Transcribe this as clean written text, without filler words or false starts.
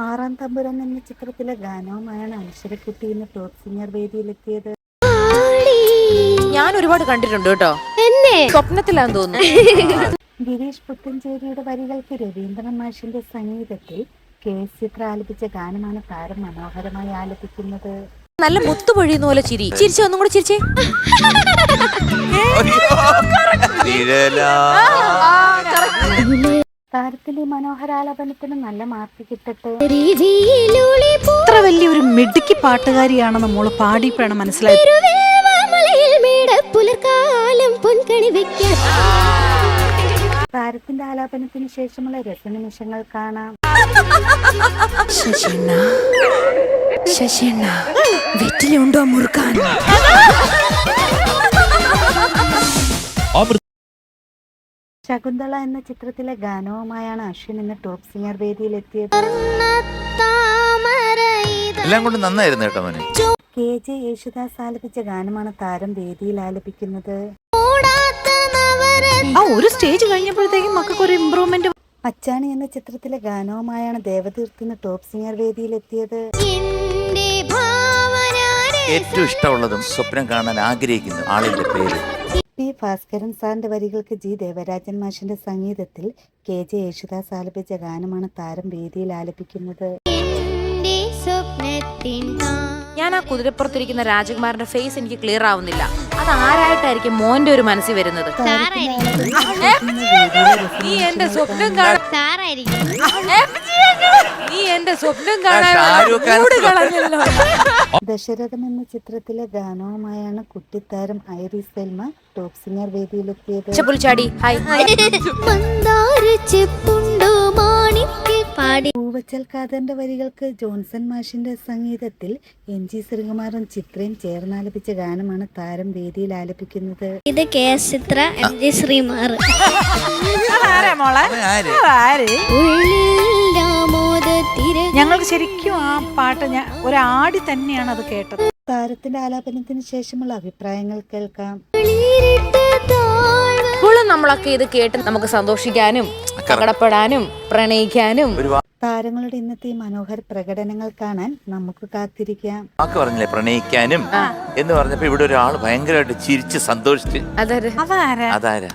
ആറാം തമ്പുരാൻ എന്ന ചിത്രത്തിലെ ഗാനവുമായാണ് അനശ്വരക്കുട്ടി ഇന്ന് ടോപ്പ് സിംഗർ വേദിയിലെത്തിയത്. ഞാൻ ഒരുപാട് കണ്ടിട്ടുണ്ട് കേട്ടോ, എന്നെ സ്വപ്നത്തിലാന്ന് തോന്നുന്നു. ഗിരീഷ് പുത്തഞ്ചേരിയുടെ വരികൾക്ക് രവീന്ദ്രൻ മാഷിന്റെ സംഗീതത്തിൽ KS ചിത്ര ആലപിച്ച ഗാനമാണ് താരം മനോഹരമായി ആലപിക്കുന്നത്. നല്ല മുത്തുപൊഴിയുന്ന പോലെ ചിരി. ചിരിച്ചേ, ഒന്നും കൂടെ ചിരിച്ചേ. താരത്തിന്റെ മനോഹരാലാപനത്തിന് നല്ല മാർക്ക് കിട്ടട്ടെ. ഇത്ര വലിയൊരു മിടുക്കി പാട്ടുകാരിയാണെന്ന് മോള് പാടിയപ്പോഴാണ് മനസ്സിലായത്. താരത്തിന്റെ ആലാപനത്തിന് ശേഷമുള്ള രസനിമിഷങ്ങൾ കാണാം. വെറ്റിലുണ്ടോ മുറുക്കാൻ? ശകുന്തള എന്ന ചിത്രത്തിലെ ഗാനവുമായാണ് അശ്വിൻ ഇന്ന് ടോപ്പ് സിംഗർ വേദിയിലെത്തിയത്. എല്ലാം കൊണ്ട് നന്നായിരുന്നു കേട്ടോ മോനെ. KJ യേശുദാസ് ആലപിച്ച ഗാനമാണ് താരം വേദിയിൽ ആലപിക്കുന്നത്. ആ ഒരു സ്റ്റേജ് കഴിഞ്ഞപ്പോഴത്തേക്കും മക്കൾക്ക് ഒരു ഇംപ്രൂവ്മെന്റ്. അച്ചാണി എന്ന ചിത്രത്തിലെ ഗാനവുമായാണ് ദേവതീർത്ത് ഇന്ന് ടോപ്പ് സിംഗർ വേദിയിലെത്തിയത്. ഏറ്റവും ഇഷ്ടമുള്ളതും സ്വപ്നം കാണാൻ ആഗ്രഹിക്കുന്ന ആളിന്റെ പേര് P. ഭാസ്കരൻ സാറിന്റെ വരികൾക്ക് G. ദേവരാജൻ മാഷിന്റെ സംഗീതത്തിൽ KJ യേശുദാസ് ആലപിച്ച ഗാനമാണ് താരം വേദിയിൽ ആലപിക്കുന്നത്. ഞാൻ ആ കുതിരപ്പുറത്തിരിക്കുന്ന രാജകുമാരന്റെ ഫേസ് എനിക്ക് ക്ലിയർ ആവുന്നില്ല. അത് ആരായിട്ടായിരിക്കും മോന്റെ ഒരു മനസ്സിൽ വരുന്നത്? നീ എന്റെ സ്വപ്നം കാണാൻ. ദശരഥം എന്ന ചിത്രത്തിലെ ഗാനവുമായാണ് കുട്ടിത്താരം ഐറിസ് സെൽമ ടോപ്പ് സിംഗർ വേദിയിലെത്തിയത്. പൂവച്ചൽ ഖാദറിന്റെ വരികൾക്ക് ജോൺസൺ മാഷിന്റെ സംഗീതത്തിൽ NG ശ്രീകുമാറും ചിത്രയും ചേർന്നാലപിച്ച ഗാനമാണ് താരം വേദിയിൽ ആലപിക്കുന്നത്. ഇത് KS ചിത്ര, MG ശ്രീകുമാർ. ഞങ്ങൾക്ക് ശരിക്കും ആ പാട്ട് ഒരാടി തന്നെയാണ് അത് കേട്ടത്. താരത്തിന്റെ ആലാപനത്തിന് ശേഷമുള്ള അഭിപ്രായങ്ങൾ കേൾക്കാം. ഇപ്പോഴും നമ്മളൊക്കെ ഇത് കേട്ട് നമുക്ക് സന്തോഷിക്കാനും സങ്കടപ്പെടാനും പ്രണയിക്കാനും. താരങ്ങളുടെ ഇന്നത്തെ ഈ മനോഹര പ്രകടനങ്ങൾ കാണാൻ നമുക്ക് കാത്തിരിക്കാം. വാക്ക് പറഞ്ഞില്ലേ പ്രണയിക്കാനും എന്ന് പറഞ്ഞപ്പോ ഇവിടെ ഒരാൾ ഭയങ്കരമായിട്ട് ചിരിച്ച് സന്തോഷിച്ച്. അതാരാ? അതാരാ?